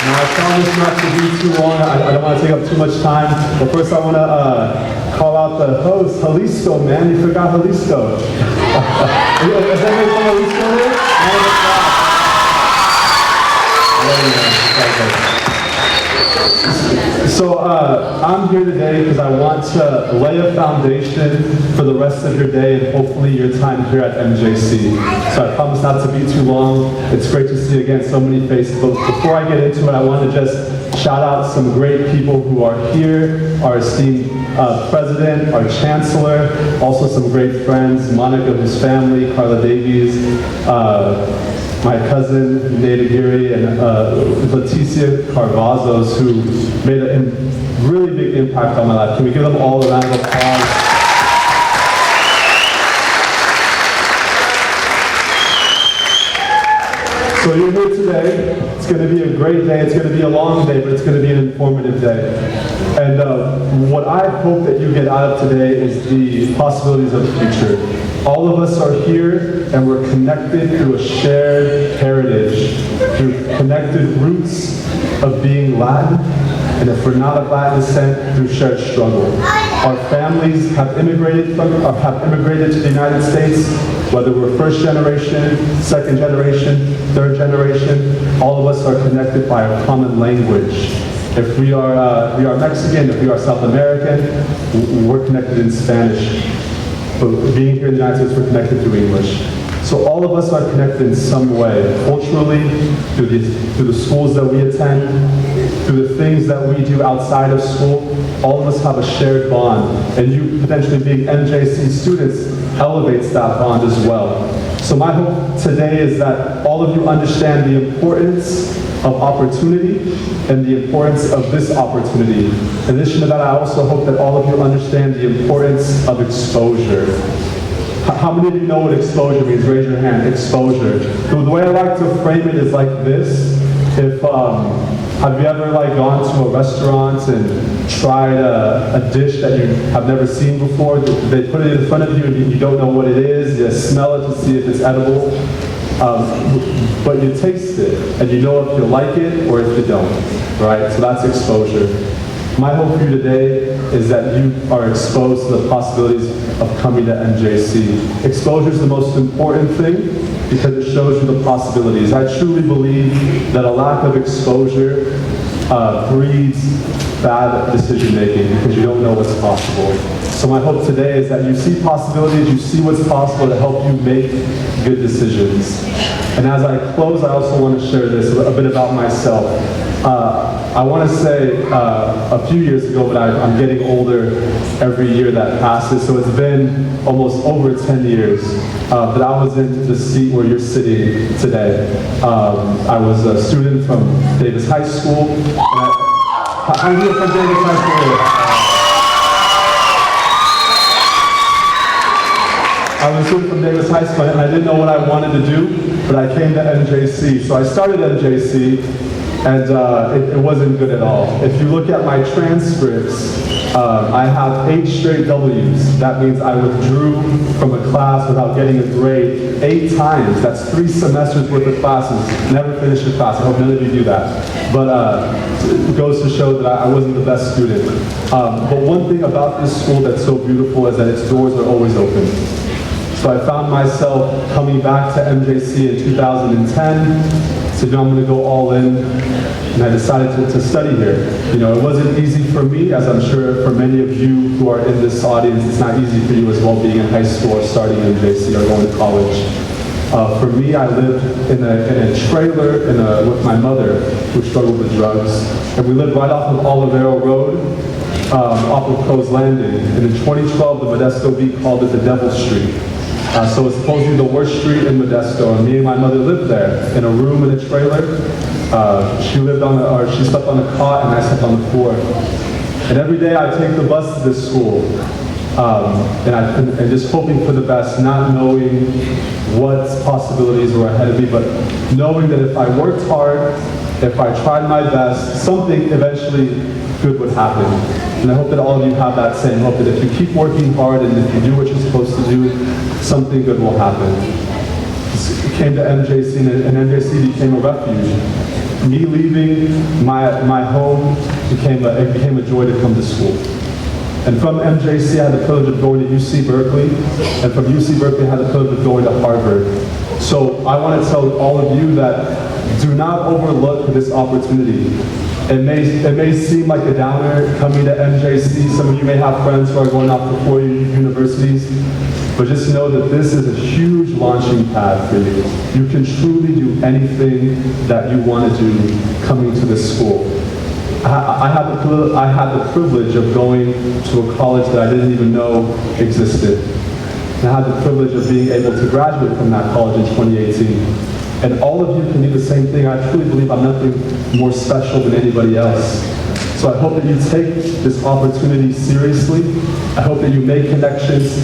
Now, I promise not to be too long. I don't want to take up too much time. But first, I want to call out the host, Jalisco, man. You forgot Jalisco. Is anybody from Jalisco here? So I'm here today because I want to lay a foundation for the rest of your day and hopefully your time here at MJC. So I promise not to be too long. It's great to see again so many faces. But before I get into it, I want to just shout out some great people who are here. Our esteemed president, our chancellor, also some great friends, Monica, whose family, Carla Davies, my cousin, Nate Aguirre, and Leticia Carvazos, who made a really big impact on my life. Can we give them all a round of applause? So you're here today. It's going to be a great day. It's going to be a long day, but it's going to be an informative day. And what I hope that you get out of today is the possibilities of the future. All of us are here, and we're connected through a shared heritage, through connected roots of being Latin, and if we're not of Latin descent, through shared struggle. Our families have immigrated to the United States, whether we're first generation, second generation, third generation. All of us are connected by a common language. If we are Mexican, if we are South American, we're connected in Spanish. But being here in the United States, we're connected through English. So all of us are connected in some way, culturally, through the schools that we attend, through the things that we do outside of school. All of us have a shared bond, and you potentially being MJC students elevates that bond as well. So my hope today is that all of you understand the importance of opportunity and the importance of this opportunity. In addition to that, I also hope that all of you understand the importance of exposure. How many of you know what exposure means? Raise your hand. Exposure. The way I like to frame it is like this. Have you ever gone to a restaurant and tried a dish that you have never seen before? They put it in front of you and you don't know what it is. You smell it to see if it's edible. But you taste it, and you know if you like it or if you don't, right? So that's exposure. My hope for you today is that you are exposed to the possibilities of coming to MJC. Exposure is the most important thing because it shows you the possibilities. I truly believe that a lack of exposure breeds bad decision making because you don't know what's possible. So my hope today is that you see possibilities, you see what's possible to help you make good decisions. And as I close, I also want to share this, a bit about myself. I want to say a few years ago, but I'm getting older every year that passes, so it's been almost over 10 years that I was in the seat where you're sitting today. I was a student from Davis High School. I'm here from Davis High School. I was a student from Davis High School, and I didn't know what I wanted to do, but I came to MJC. So I started MJC, and it wasn't good at all. If you look at my transcripts, I have 8 straight W's. That means I withdrew from a class without getting a grade 8 times. That's 3 semesters worth of classes. Never finished a class. I hope none of you do that. But it goes to show that I wasn't the best student. But one thing about this school that's so beautiful is that its doors are always open. So I found myself coming back to MJC in 2010, said, I'm going to go all in, and I decided to study here. You know, it wasn't easy for me, as I'm sure for many of you who are in this audience, it's not easy for you as well being in high school or starting MJC or going to college. For me, I lived in a trailer with my mother who struggled with drugs, and we lived right off of Olivero Road, off of Crow's Landing. And in 2012, the Modesto Bee called it the Devil Street. So it's supposedly the worst street in Modesto, and me and my mother lived there in a room in a trailer. She slept on a cot, and I slept on the floor. And every day I take the bus to this school, and just hoping for the best, not knowing what possibilities were ahead of me, but knowing that if I worked hard, if I tried my best, something eventually good would happen. And I hope that all of you have that same hope, that if you keep working hard and if you do what you're supposed to do, something good will happen. I came to MJC, and MJC became a refuge. Me leaving my home it became a joy to come to school. And from MJC, I had the privilege of going to UC Berkeley, and from UC Berkeley, I had the privilege of going to Harvard. So I want to tell all of you that do not overlook this opportunity. It may seem like a downer coming to MJC. Some of you may have friends who are going off to 4 universities, but just know that this is a huge launching pad for you. You can truly do anything that you want to do coming to this school. I had the privilege of going to a college that I didn't even know existed. And I had the privilege of being able to graduate from that college in 2018. And all of you can do the same thing. I truly believe I'm nothing more special than anybody else. So I hope that you take this opportunity seriously. I hope that you make connections,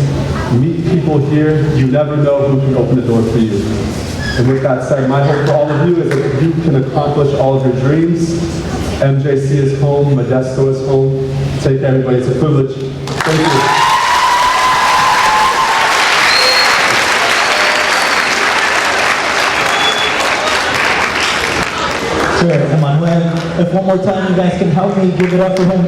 meet people here. You never know who can open the door for you. And with that said, my hope for all of you is that you can accomplish all of your dreams. MJC is home, Modesto is home. Take care, everybody. It's a privilege. Thank you. Sure, Emmanuel, if one more time you guys can help me, give it up for him.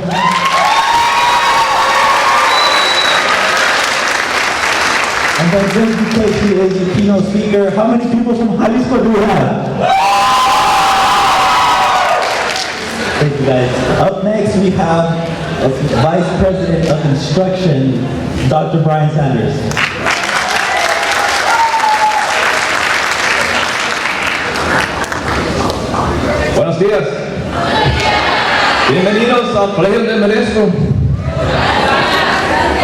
And then just because he is a keynote speaker, how many people from Jalisco do we have? Thank you guys. Up next we have Vice President of Instruction, Dr. Brian Sanders. Buenos días. Bienvenidos al Colegio de Modesto.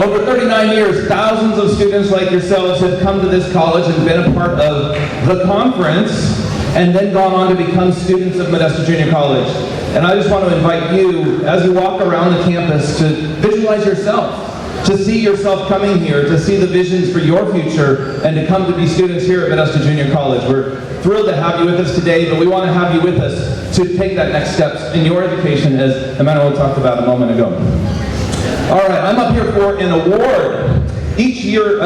Over 39 years, thousands of students like yourselves have come to this college and been a part of the conference and then gone on to become students of Modesto Junior College. And I just want to invite you, as you walk around the campus, to visualize yourself, to see yourself coming here, to see the visions for your future, and to come to be students here at Modesto Junior College. We're thrilled to have you with us today, but we want to have you with us to take that next steps in your education, as Emmanuel talked about a moment ago. All right, I'm up here for an award. Each year,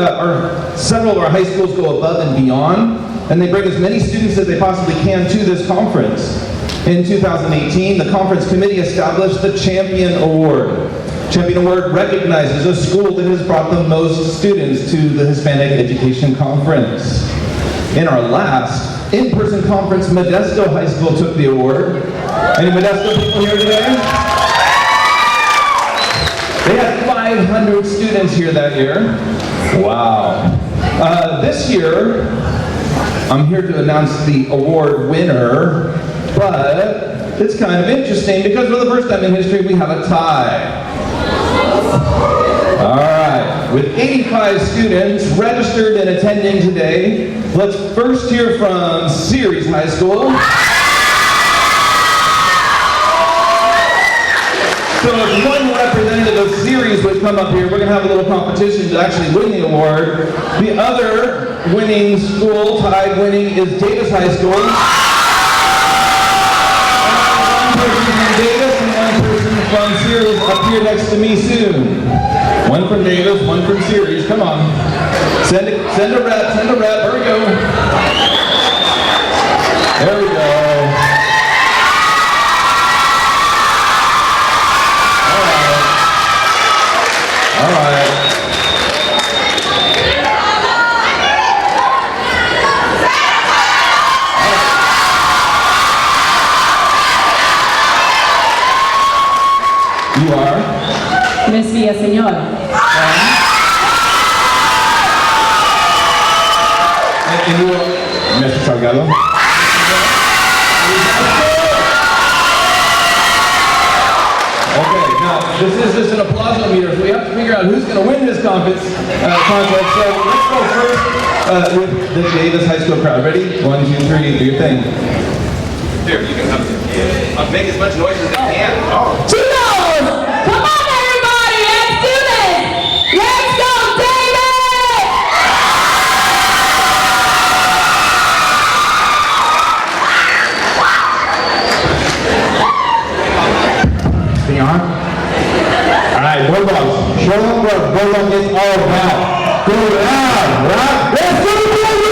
several of our high schools go above and beyond, and they bring as many students as they possibly can to this conference. In 2018, the conference committee established the Champion Award. Champion Award recognizes a school that has brought the most students to the Hispanic Education Conference. In our last in-person conference, Modesto High School took the award. Any Modesto people here today? They had 500 students here that year. Wow. This year, I'm here to announce the award winner, but it's kind of interesting because for the first time in history, we have a tie. All right, with 85 students registered and attending today, let's first hear from Ceres High School. So if one representative of Ceres would come up here, we're going to have a little competition to actually win the award. The other winning school, tied winning, is Davis High School. One person from Davis and one person from Ceres up here next to me soon. One from Davis, one from Ceres. Come on. Send a rep, send a rep. There we go. There we go. All right. You are? Miss Villaseñor. And you are Mr. Salgado? Okay, now this is just an applause meter, so we have to figure out who's going to win this contest. So let's go first with the Davis High School crowd. Ready? 1, 2, 3, do your thing. Here, you can come. Make as much noise as you can. Oh. Chicos, come on everybody, and students, let's go Davis! Senor? All right, Bulldogs. Show them what Bulldog is all about. Go loud, right? Let's go, Bulldogs!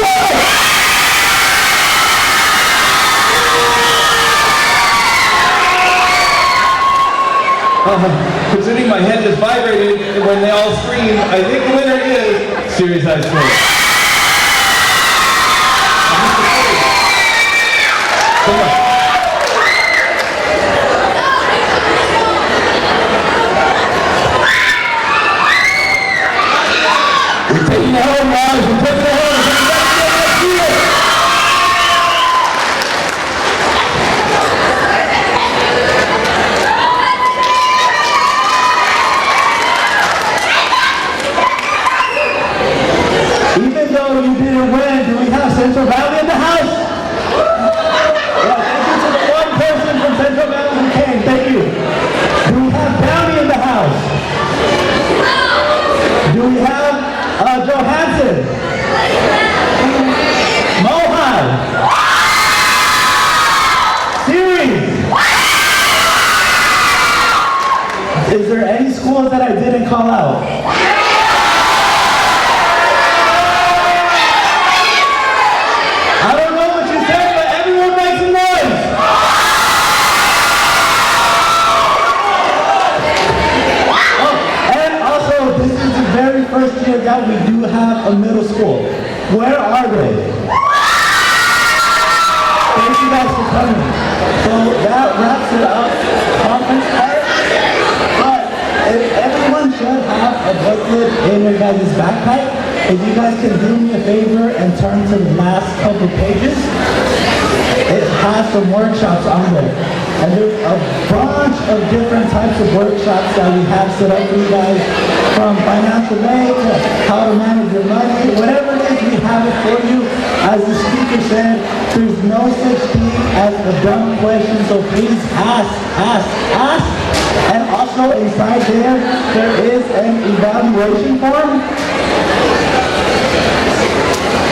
Considering my head just vibrated when they all screamed, I think the winner is Series High School. Come on. We're taking it home, guys. We're taking it home. Next year. Even though you didn't win, do we have Central Valley in the house? Yeah, thank you to the one person from Central Valley who came. Thank you. Do we have Downey in the house? Do we have Johansson? Mohai? Series? Is there any schools that I didn't call out? I don't know what you said, but everyone make some noise. Oh, and also, this is the very first year that we do have a middle school. Where are they? Thank you guys for coming. So that wraps it up. Conference part. But if everyone should have a booklet in your guys' backpack, if you guys can do me a favor and turn to the last couple pages, it has some workshops on there. And there's a bunch of different types of workshops that we have set up for you guys, from financial aid to how to manage your money, whatever it is, we have it for you. As the speaker said, there's no such thing as a dumb question, so please ask. And also inside there is an evaluation form.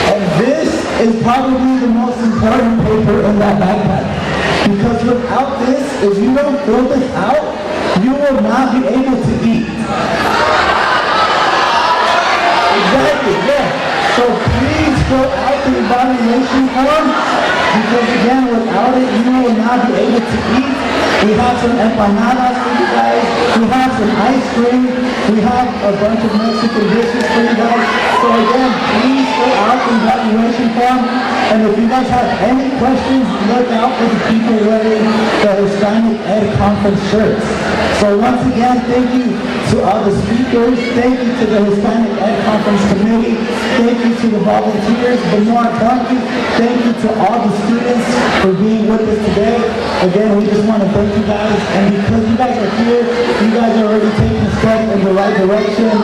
And this is probably the most important paper in that backpack. Because without this, if you don't fill this out, you will not be able to eat. Exactly, yeah. So please fill out the evaluation form, because again, without it, you will not be able to eat. We have some empanadas for you guys. We have some ice cream. We have a bunch of Mexican dishes for you guys. So again, please fill out the evaluation form. And if you guys have any questions, look out for the people wearing the Hispanic Ed Conference shirts. So once again, thank you to all the speakers. Thank you to the Hispanic Ed Conference Committee. Thank you to the volunteers. But more importantly, thank you to all the students for being with us today. Again, we just want to thank you guys. And because you guys are here, you guys are already taking steps in the right direction.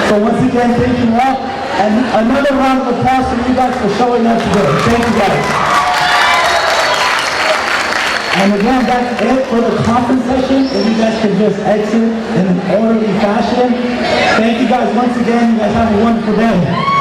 So once again, thank you all. And another round of applause for you guys for showing up today. Thank you guys. And again, that's it for the conference session. If you guys can just exit in an orderly fashion. Thank you guys once again. You guys have a wonderful day.